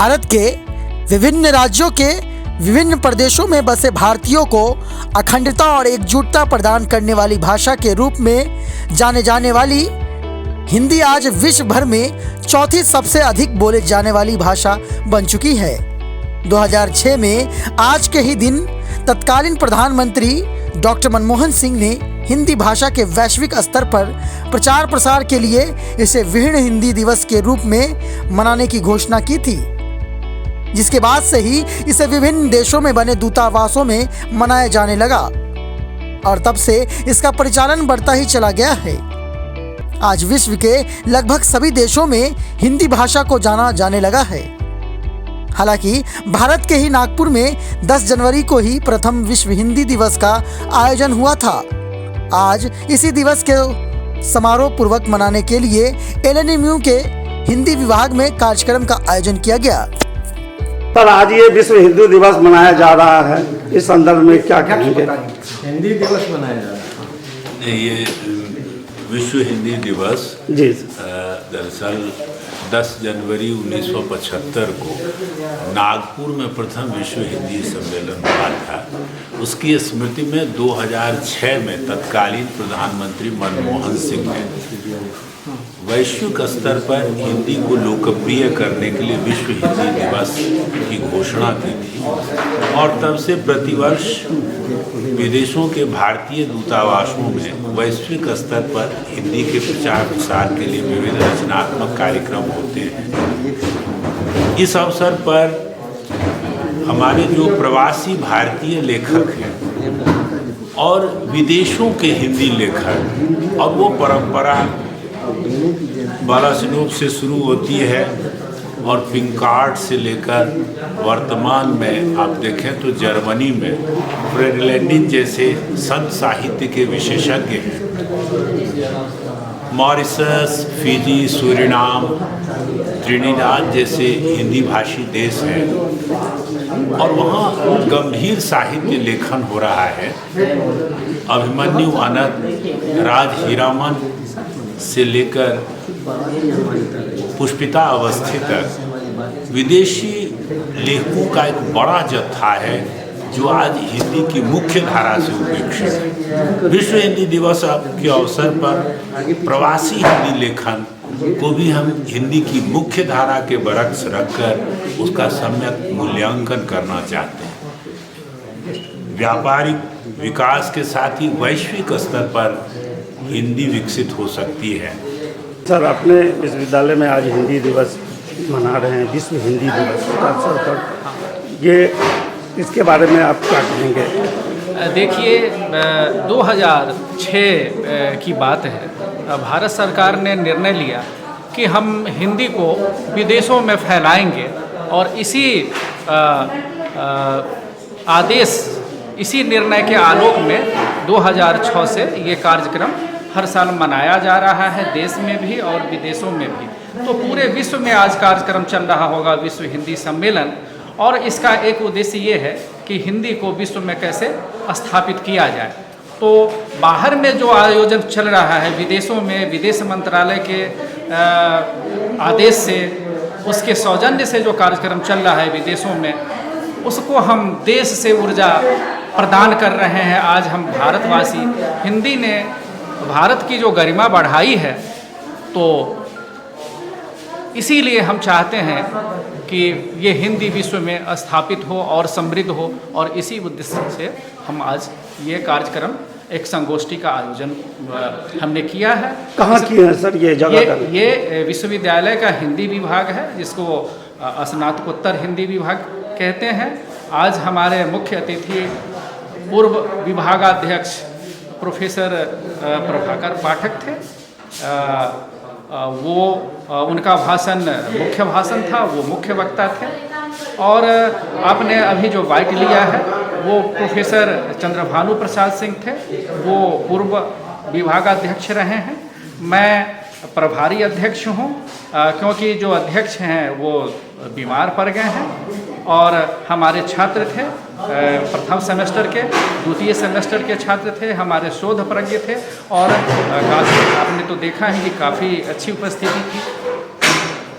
भारत के विभिन्न राज्यों के विभिन्न प्रदेशों में बसे भारतीयों को अखंडता और एकजुटता प्रदान करने वाली भाषा के रूप में जाने जाने वाली हिंदी आज विश्व भर में चौथी सबसे अधिक बोले जाने वाली भाषा बन चुकी है। 2006 में आज के ही दिन तत्कालीन प्रधानमंत्री डॉक्टर मनमोहन सिंह ने हिंदी भाषा के वैश्विक स्तर पर प्रचार प्रसार के लिए इसे विश्व हिंदी दिवस के रूप में मनाने की घोषणा की थी, जिसके बाद से ही इसे विभिन्न देशों में बने दूतावासों में मनाया जाने लगा और तब से इसका परिचालन बढ़ता ही चला गया है। आज विश्व के लगभग सभी देशों में हिंदी भाषा को जाना जाने लगा है। हालांकि भारत के ही नागपुर में 10 जनवरी को ही प्रथम विश्व हिंदी दिवस का आयोजन हुआ था। आज इसी दिवस के समारोह पूर्वक मनाने के लिए LNMU के हिंदी विभाग में कार्यक्रम का आयोजन किया गया। सर, आज ये विश्व हिंदी दिवस मनाया जा रहा है, इस संदर्भ में क्या कहेंगे? हिंदी दिवस मनाया जा रहा है। ये विश्व हिंदी दिवस जी दरअसल 10 जनवरी 1975 को नागपुर में प्रथम विश्व हिंदी सम्मेलन हुआ था। उसकी स्मृति में 2006 में तत्कालीन प्रधानमंत्री मनमोहन सिंह ने वैश्विक स्तर पर हिंदी को लोकप्रिय करने के लिए विश्व हिंदी दिवस की घोषणा की थी और तब से प्रतिवर्ष विदेशों के भारतीय दूतावासों में वैश्विक स्तर पर हिंदी के प्रचार प्रसार के लिए विविध रचनात्मक कार्यक्रम होते हैं। इस अवसर पर हमारे जो प्रवासी भारतीय लेखक हैं और विदेशों के हिंदी लेखक, और वो परंपरा बालासिनोव से शुरू होती है और पिंकार्ड से लेकर वर्तमान में आप देखें तो जर्मनी में फ्रेडलैंडिन जैसे संत साहित्य के विशेषज्ञ हैं। मॉरिशस, फिजी, सूरीनाम, त्रिनिदाद जैसे हिंदी भाषी देश हैं और वहाँ गंभीर साहित्य लेखन हो रहा है। अभिमन्यु अनंत, राज हीरामन से लेकर पुष्पिता अवस्थी तक विदेशी लेखकों का एक बड़ा जत्था है जो आज हिंदी की मुख्य धारा से उपेक्षित है। विश्व हिंदी दिवस के अवसर पर प्रवासी हिंदी लेखन को भी हम हिंदी की मुख्य धारा के बरक्स रखकर उसका सम्यक मूल्यांकन करना चाहते हैं। व्यापारिक विकास के साथ ही वैश्विक स्तर पर हिंदी विकसित हो सकती है। सर, अपने विश्वविद्यालय में आज हिंदी दिवस मना रहे हैं, विश्व हिंदी दिवस के अवसर पर, ये इसके बारे में आप क्या कहेंगे? देखिए, 2006 की बात है। भारत सरकार ने निर्णय लिया कि हम हिंदी को विदेशों में फैलाएंगे और इसी निर्णय के आलोक में 2006 से ये कार्यक्रम हर साल मनाया जा रहा है, देश में भी और विदेशों में भी। तो पूरे विश्व में आज कार्यक्रम चल रहा होगा विश्व हिंदी सम्मेलन, और इसका एक उद्देश्य ये है कि हिंदी को विश्व में कैसे स्थापित किया जाए। तो बाहर में जो आयोजन चल रहा है विदेशों में, विदेश मंत्रालय के आदेश से, उसके सौजन्य से जो कार्यक्रम चल रहा है विदेशों में, उसको हम देश से ऊर्जा प्रदान कर रहे हैं। आज हम भारतवासी, हिंदी ने भारत की जो गरिमा बढ़ाई है, तो इसीलिए हम चाहते हैं कि ये हिंदी विश्व में स्थापित हो और समृद्ध हो, और इसी उद्देश्य से हम आज ये कार्यक्रम, एक संगोष्ठी का आयोजन हमने किया है। कहाँ किया है सर ये जगह? ये विश्वविद्यालय का हिंदी विभाग है, जिसको स्नातकोत्तर हिंदी विभाग कहते हैं। आज हमारे मुख्य अतिथि पूर्व विभागाध्यक्ष प्रोफेसर प्रभाकर पाठक थे। उनका भाषण मुख्य भाषण था, वो मुख्य वक्ता थे। और आपने अभी जो बाइट लिया है वो प्रोफेसर चंद्रभानु प्रसाद सिंह थे, वो पूर्व विभागाध्यक्ष रहे हैं। मैं प्रभारी अध्यक्ष हूँ, क्योंकि जो अध्यक्ष हैं वो बीमार पड़ गए हैं। और हमारे छात्र थे, प्रथम सेमेस्टर के, द्वितीय सेमेस्टर के छात्र थे, हमारे शोधप्रज्ञ थे। और आपने तो देखा है कि काफ़ी अच्छी उपस्थिति थी।